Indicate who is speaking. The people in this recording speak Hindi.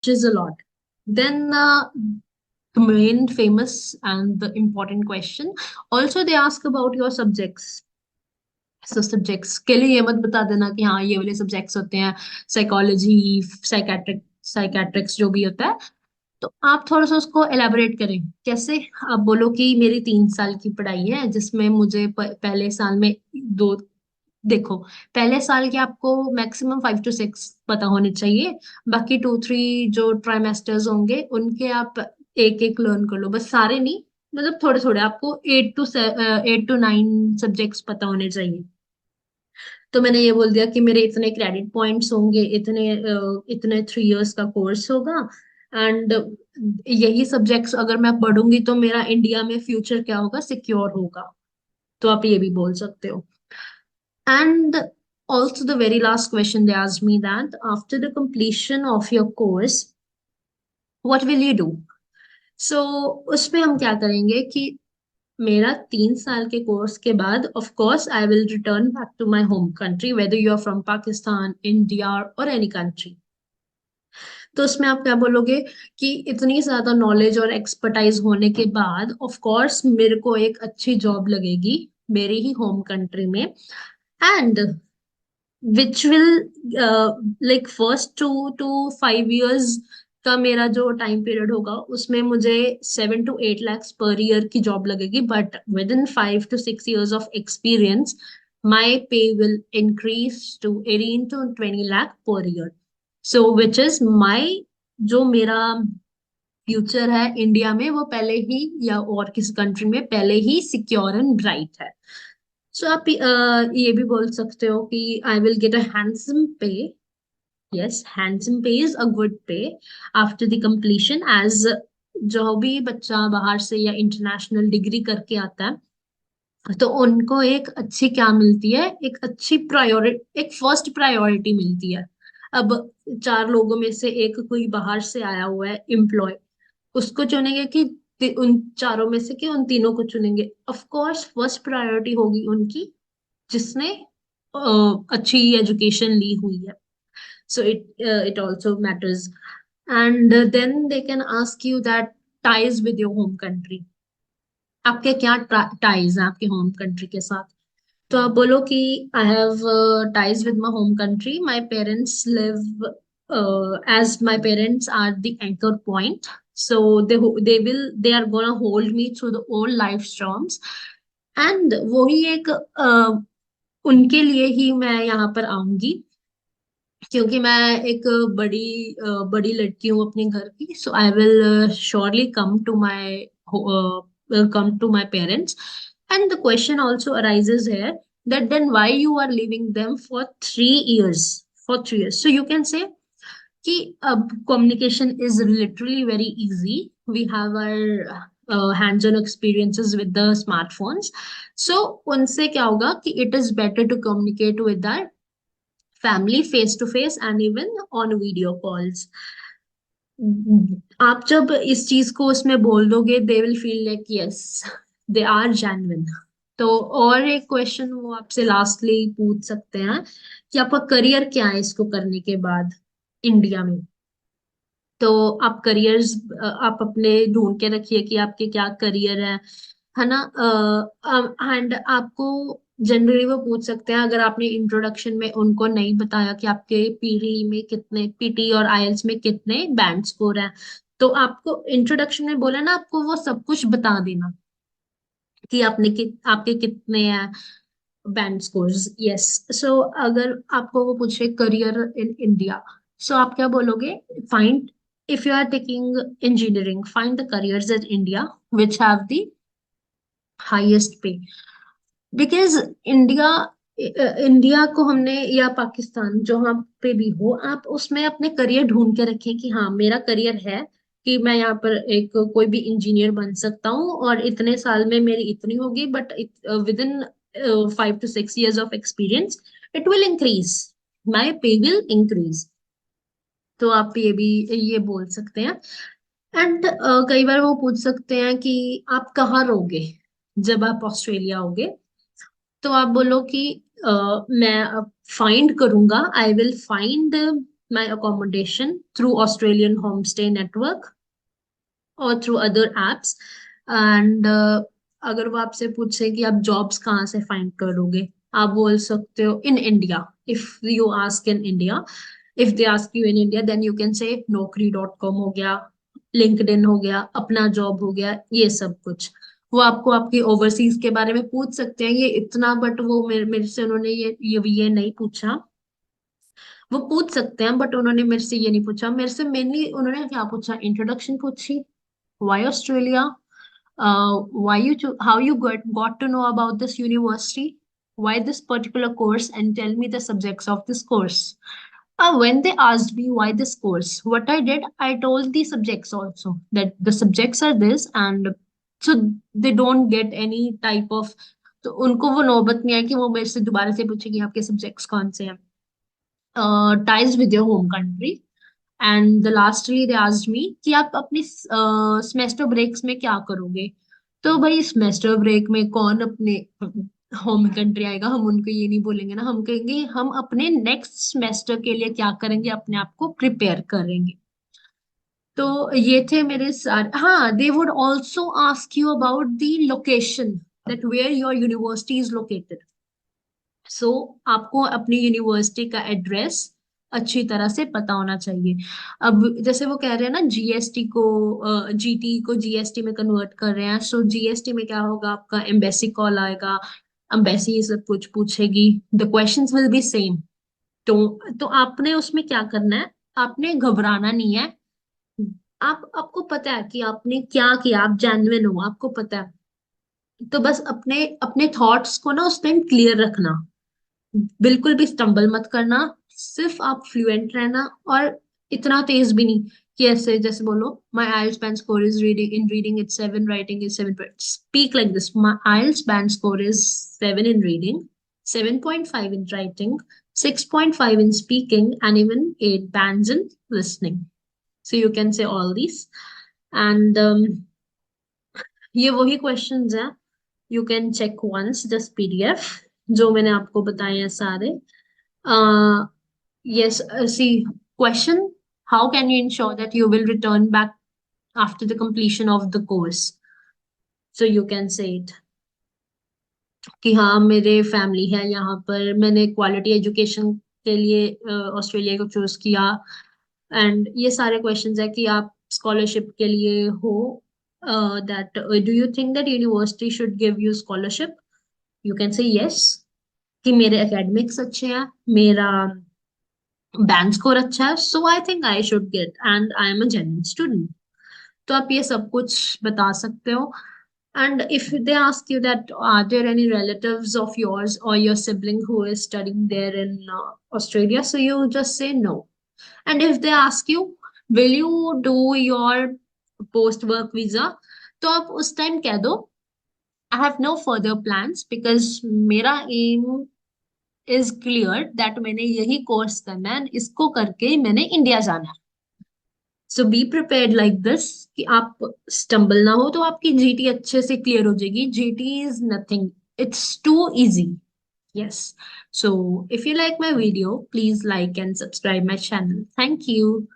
Speaker 1: is a lot. Then the main famous and the important question. Also, they ask about your subjects. So subjects के लिए ये मत बता देना कि हाँ ये वाले सब्जेक्ट्स होते हैं, साइकोलॉजी, साइकेट्रिक्स जो भी होता है। तो आप थोड़ा सा उसको एलेबोरेट करें। कैसे? आप बोलो कि मेरी 3 साल की पढ़ाई है जिसमें मुझे पहले साल में दो, देखो, पहले साल के आपको मैक्सिमम 5 to 6 पता होने चाहिए। बाकी 2 3 जो ट्राइमेस्टर्स होंगे उनके आप एक एक लर्न कर लो, बस सारे नहीं, मतलब थोड़े थोड़े आपको 8 to 9 सब्जेक्ट्स पता होने चाहिए। तो मैंने ये बोल दिया कि मेरे इतने क्रेडिट पॉइंट्स होंगे, इतने 3 इयर्स का कोर्स होगा, एंड यही सब्जेक्ट्स अगर मैं पढ़ूंगी तो मेरा इंडिया में फ्यूचर क्या होगा, सिक्योर होगा। तो आप ये भी बोल सकते हो। And also, the very last question they asked me that after the completion of your course, what will you do? So, उसमें हम क्या करेंगे कि मेरा 3 साल के कोर्स के बाद of course I will return back to my home country, whether you are from Pakistan, India और एनी कंट्री। तो उसमें आप क्या बोलोगे कि इतनी ज्यादा नॉलेज और एक्सपर्टाइज होने के बाद ऑफ कोर्स मेरे को एक अच्छी जॉब लगेगी मेरी ही होम कंट्री में, and which will like first 2 to 5 years का मेरा जो टाइम पीरियड होगा उसमें मुझे 7 to 8 lakhs पर ईयर की जॉब लगेगी, but within 5 to 6 years of experience my pay will increase to 18 to 20 lakh per year. So which is my, जो मेरा फ्यूचर है इंडिया में वो पहले ही या और किसी कंट्री में पहले ही सिक्योर एंड ब्राइट है। सो आप ये भी बोल सकते हो कि I will get a handsome पे। यस, हैंडसम पे इज अ गुड पे आफ्टर द कंप्लीशन, एज जो भी बच्चा बाहर से या इंटरनेशनल डिग्री करके आता है तो उनको एक अच्छी क्या मिलती है, एक अच्छी प्रायोरिटी, एक फर्स्ट प्रायोरिटी मिलती है। अब 4 लोगों में से एक कोई बाहर से आया हुआ है एम्प्लॉय, उसको चुनेंगे कि उन चारों में से कि उन तीनों को चुनेंगे? ऑफ कोर्स फर्स्ट प्रायोरिटी होगी उनकी जिसने अच्छी एजुकेशन ली हुई है। So it also matters. And then they can ask you that ties with your home country, आपके क्या टाइज हैं आपके होम कंट्री के साथ। तो आप बोलो कि I have ties with my home country, my parents live, as my parents are the anchor point, so they are gonna hold me through the all life storms, and वही एक उनके लिए ही मैं यहाँ पर आऊंगी, क्योंकि मैं एक बड़ी लड़की हूँ अपने घर की। So I will surely come to my parents. And the question also arises here that then why you are leaving them for 3 years? For 3 years. So you can say कि अब communication is literally very easy. We have our hands-on experiences with the smartphones. So उनसे क्या होगा कि it is better to communicate with our family face to face and even on video calls. आप जब इस चीज को उसमें बोल दोगे they will feel like yes they are genuine. तो और एक क्वेश्चन वो आपसे लास्टली पूछ सकते हैं कि आपका करियर क्या है इसको करने के बाद इंडिया में। तो आप करियर्स आप अपने ढूंढ के रखिए कि आपके क्या करियर है ना। एंड आपको जनरली वो पूछ सकते हैं अगर आपने इंट्रोडक्शन में उनको नहीं बताया कि आपके पीटी में कितने, पीटी और आईएलटीएस में कितने बैंड स्कोर हैं, तो आपको इंट्रोडक्शन में बोला ना, आपको वो सब कुछ बता देना कि आपके कितने हैं बैंड स्कोर्स। यस। सो अगर आपको वो पूछे करियर इन इंडिया, सो आप क्या बोलोगे? Find, if you are taking engineering, find the careers in India which have the highest pay. Because India, India को हमने, या पाकिस्तान जहाँ पे भी हो आप, उसमें अपने करियर ढूंढ के रखें कि हाँ मेरा करियर है कि मैं यहाँ पर एक कोई भी इंजीनियर बन सकता हूँ और इतने साल में मेरी इतनी होगी, but within 5 to 6 years of experience it will increase, my pay will increase. तो आप ये भी ये बोल सकते हैं। एंड कई बार वो पूछ सकते हैं कि आप कहाँ रहोगे जब आप ऑस्ट्रेलिया होगे। तो आप बोलो कि मैं फाइंड करूंगा, I will find my accommodation through Australian homestay network or through other apps. And अगर वो आपसे पूछे कि आप जॉब्स कहाँ से फाइंड करोगे, आप बोल सकते हो in India. If you ask in India, if they ask you in India, then you can say naukri.com हो गया, लिंक्डइन हो गया, अपना जॉब हो गया, ये सब कुछ. वो आपको आपकी ओवरसीज के बारे में पूछ सकते हैं, ये इतना, बट वो मेरे से उन्होंने ये नहीं पूछा. वो पूछ सकते हैं बट उन्होंने मेरे से ये नहीं पूछा. मेरे से मेनली उन्होंने क्या पूछा, इंट्रोडक्शन पूछी, why Australia, why you how you got to know about this university, why this particular course, and tell me the subjects of this course. When they asked me why this course, what I did, I told the subjects also, that the subjects are this, and so they don't get any type of, तो उनको वो नौबत नहीं आई कि वो मेरे से दोबारा से पूछे कि आपके सब्जेक्ट्स कौन से हैं. ties with your home country. And lastly they asked me कि आप अपनी सेमेस्टर ब्रेक्स में क्या करोगे. तो भाई सेमेस्टर ब्रेक में कौन अपने होम कंट्री आएगा, हम उनको ये नहीं बोलेंगे ना, हम कहेंगे हम अपने नेक्स्ट सेमेस्टर के लिए क्या करेंगे, अपने आप को प्रिपेयर करेंगे. तो ये थे मेरे सारे. हाँ, they would also ask you about the location, that where your university is located. So आपको अपनी यूनिवर्सिटी का एड्रेस अच्छी तरह से पता होना चाहिए. अब जैसे वो कह रहे हैं ना, जीएसटी को जीटी को जीएसटी में कन्वर्ट कर रहे हैं, सो जीएसटी में क्या होगा, आपका एम्बेसी कॉल आएगा, एम्बेसी ये सब कुछ पूछेगी, the questions will be same. तो आपने उसमें क्या करना है, आपने घबराना नहीं है. आपको पता है कि आपने क्या किया, आप जेन्युइन हो, आपको पता है. तो बस अपने अपने थॉट्स को ना उस टाइम क्लियर रखना, बिल्कुल भी स्टम्बल मत करना, सिर्फ आप फ्लुएंट रहना. और इतना तेज भी नहीं कि ऐसे जैसे बोलो my IELTS band score is reading in reading it's 7, writing is 7. Speak like this, my IELTS band score is 7 in reading, 7.5 in writing, 6.5 in speaking, and even 8 bands in listening. So you can say all these. And ये वही क्वेश्चंस हैं. You can check once this PDF जो मैंने आपको बताए हैं सारे. Yes, see, question, how can you ensure that you will return back after the completion of the course? So you can say it कि हाँ मेरे फैमिली है यहाँ पर, मैंने क्वालिटी एजुकेशन के लिए ऑस्ट्रेलिया को चूज किया. एंड ये सारे क्वेश्चंस है कि आप स्कॉलरशिप के लिए हो, that do you think that university should give you scholarship. You can से यस, कि मेरे एकेडमिक्स अच्छे हैं, मेरा बैंड स्कोर अच्छा है, so I think I should get, and I am a genuine student. तो आप ये सब कुछ बता सकते हो. And if they ask you that, are there any relatives of yours or your sibling who is studying there in Australia? So you just say no. And if they ask you, will you do your post-work visa? तो आप उस टाइम कह दो, I have no further plans because मेरा aim is clear that मैंने यही कोर्स करना है, इसको करके मैंने इंडिया जाना है. सो बी प्रिपेयर्ड लाइक दिस कि आप स्टम्बल ना हो, तो आपकी जीटी अच्छे से क्लियर हो जाएगी. GT is nothing, it's too easy. Yes. So if you like my video, please like and subscribe my channel. Thank you.